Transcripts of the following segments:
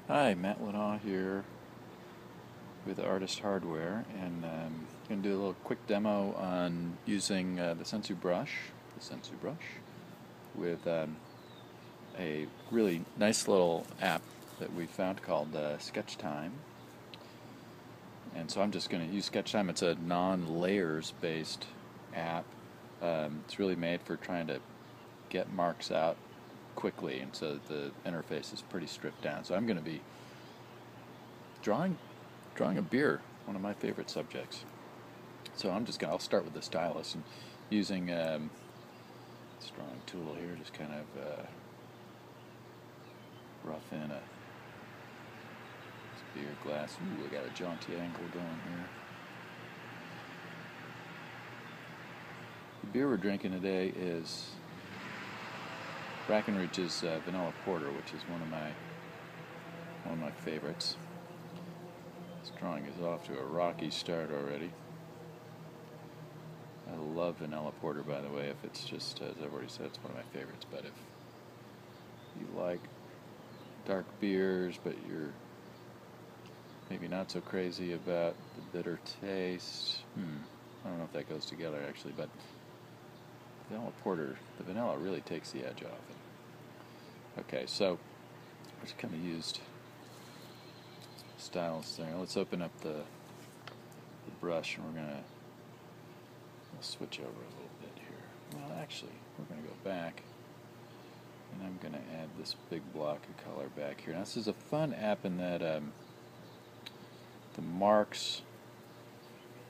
Hi, Matt Lanaugh here with Artist Hardware, and I'm going to do a little quick demo on using the Sensu Brush, with a really nice little app that we found called Sketch Time. And so I'm just going to use Sketch Time. It's a non-layers based app. It's really made for trying to get marks out quickly, and so the interface is pretty stripped down. So I'm going to be drawing a beer, one of my favorite subjects. So I'll start with the stylus and using this drawing tool here, just kind of rough in this beer glass. Ooh, I got a jaunty angle going here. The beer we're drinking today is Brackenridge's Vanilla Porter, which is one of my favorites. This drawing is off to a rocky start already. I love Vanilla Porter, by the way. If it's just, as I've already said, it's one of my favorites. But if you like dark beers, but you're maybe not so crazy about the bitter taste, I don't know if that goes together actually, but Vanilla Porter, the vanilla really takes the edge off it. Okay, so I just kind of used stylus there. Let's open up the brush, and we'll switch over a little bit here. Well, actually, we're going to go back, and I'm going to add this big block of color back here. Now, this is a fun app in that the marks,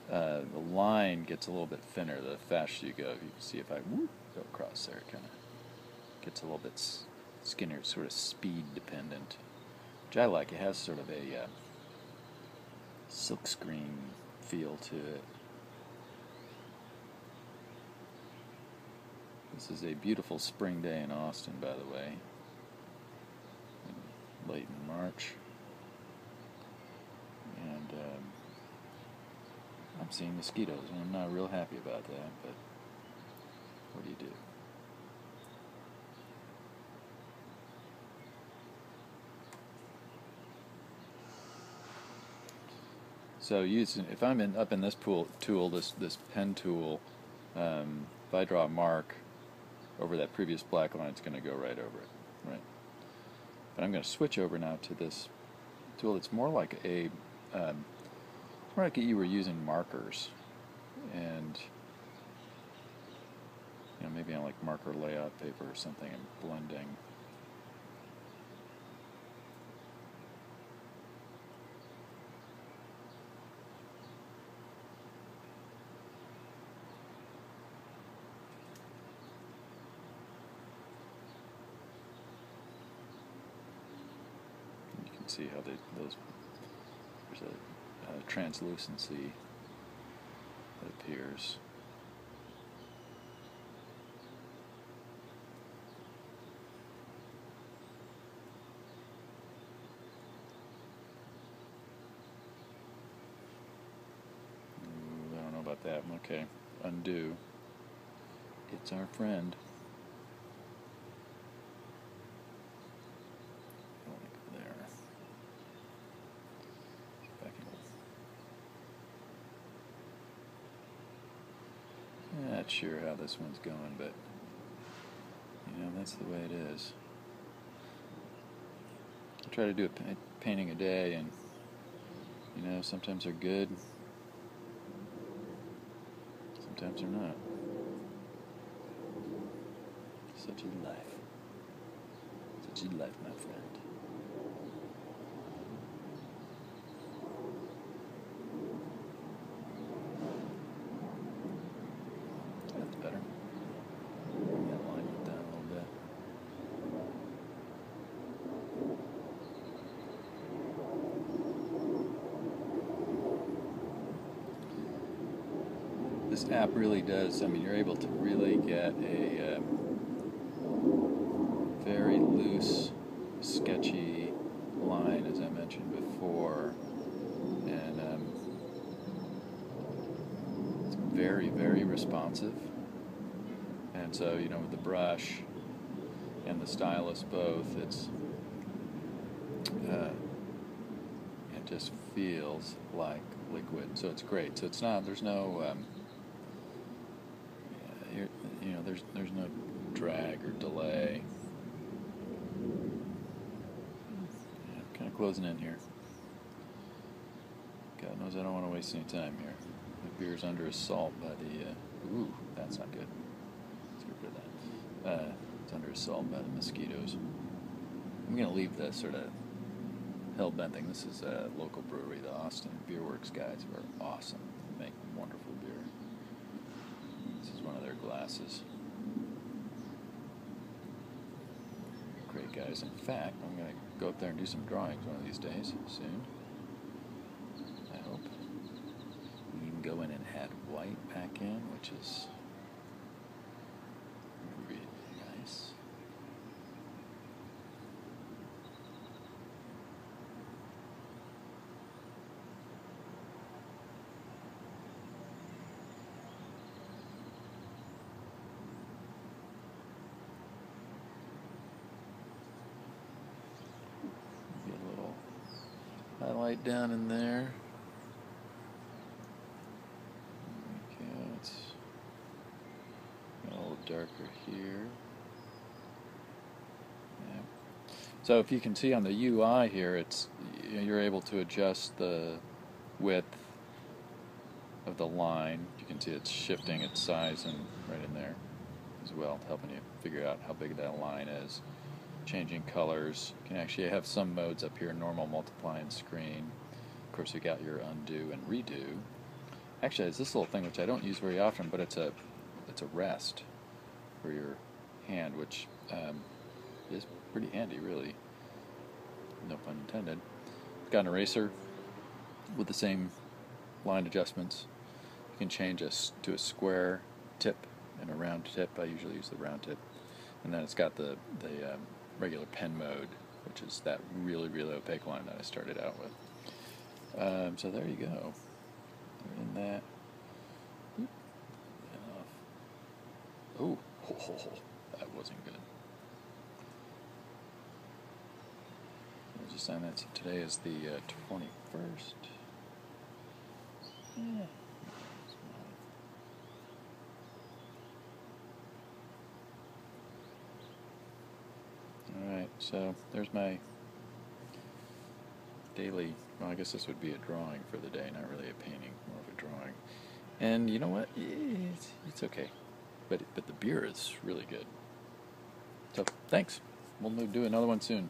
the line gets a little bit thinner the faster you go. You can see if I go across there, it kind of gets a little bit skinnier, sort of speed dependent, which I like. It has sort of a silkscreen feel to it. This is a beautiful spring day in Austin, by the way, late in March, and I'm seeing mosquitoes, and I'm not real happy about that, but what do you do? So if I'm up in this tool, this pen tool, if I draw a mark over that previous black line, it's going to go right over it, right? But I'm going to switch over now to this tool. It's more like you were using markers, and maybe on like marker layout paper or something, and blending. See how there's a translucency that appears. I don't know about that. Okay, undo. It's our friend. Not sure how this one's going, but that's the way it is. I try to do a painting a day, and sometimes they're good, sometimes they're not. Such a life, my friend. Better. Bring that line down a little bit. This app really does, you're able to really get a very loose, sketchy line, as I mentioned before, and it's very, very responsive. And so, with the brush and the stylus both, it's it just feels like liquid. So it's great. So it's not. There's no. There's no drag or delay. Yeah, I'm kind of closing in here. God knows I don't want to waste any time here. The beer's under assault by the. Ooh, that's not good. Let's get rid of that. It's under assault by the mosquitoes. I'm gonna leave the sort of hell-bent thing. This is a local brewery, the Austin Beer Works guys, who are awesome. They make wonderful beer. This is one of their glasses. Great guys. In fact, I'm going to go up there and do some drawings one of these days, soon. I hope. We can go in and add white back in, which is really nice. Highlight down in there. Okay, it's a little darker here. Yeah. So if you can see on the UI here, you're able to adjust the width of the line. You can see it's shifting its size and right in there as well, helping you figure out how big that line is. Changing colors. You can actually have some modes up here: normal, multiply, and screen. Of course, you got your undo and redo. Actually, it's this little thing which I don't use very often, but it's a rest for your hand, which is pretty handy, really. No pun intended. It's got an eraser with the same line adjustments. You can change to a square tip and a round tip. I usually use the round tip, and then it's got the regular pen mode, which is that really, really opaque line that I started out with. So there you go. They're in that. Oh, that wasn't good. I'll just sign that. So today is the 21st. Yeah. Alright, so there's my daily, well, I guess this would be a drawing for the day, not really a painting, more of a drawing. And you know what? It's okay. But the beer is really good. So, thanks. We'll do another one soon.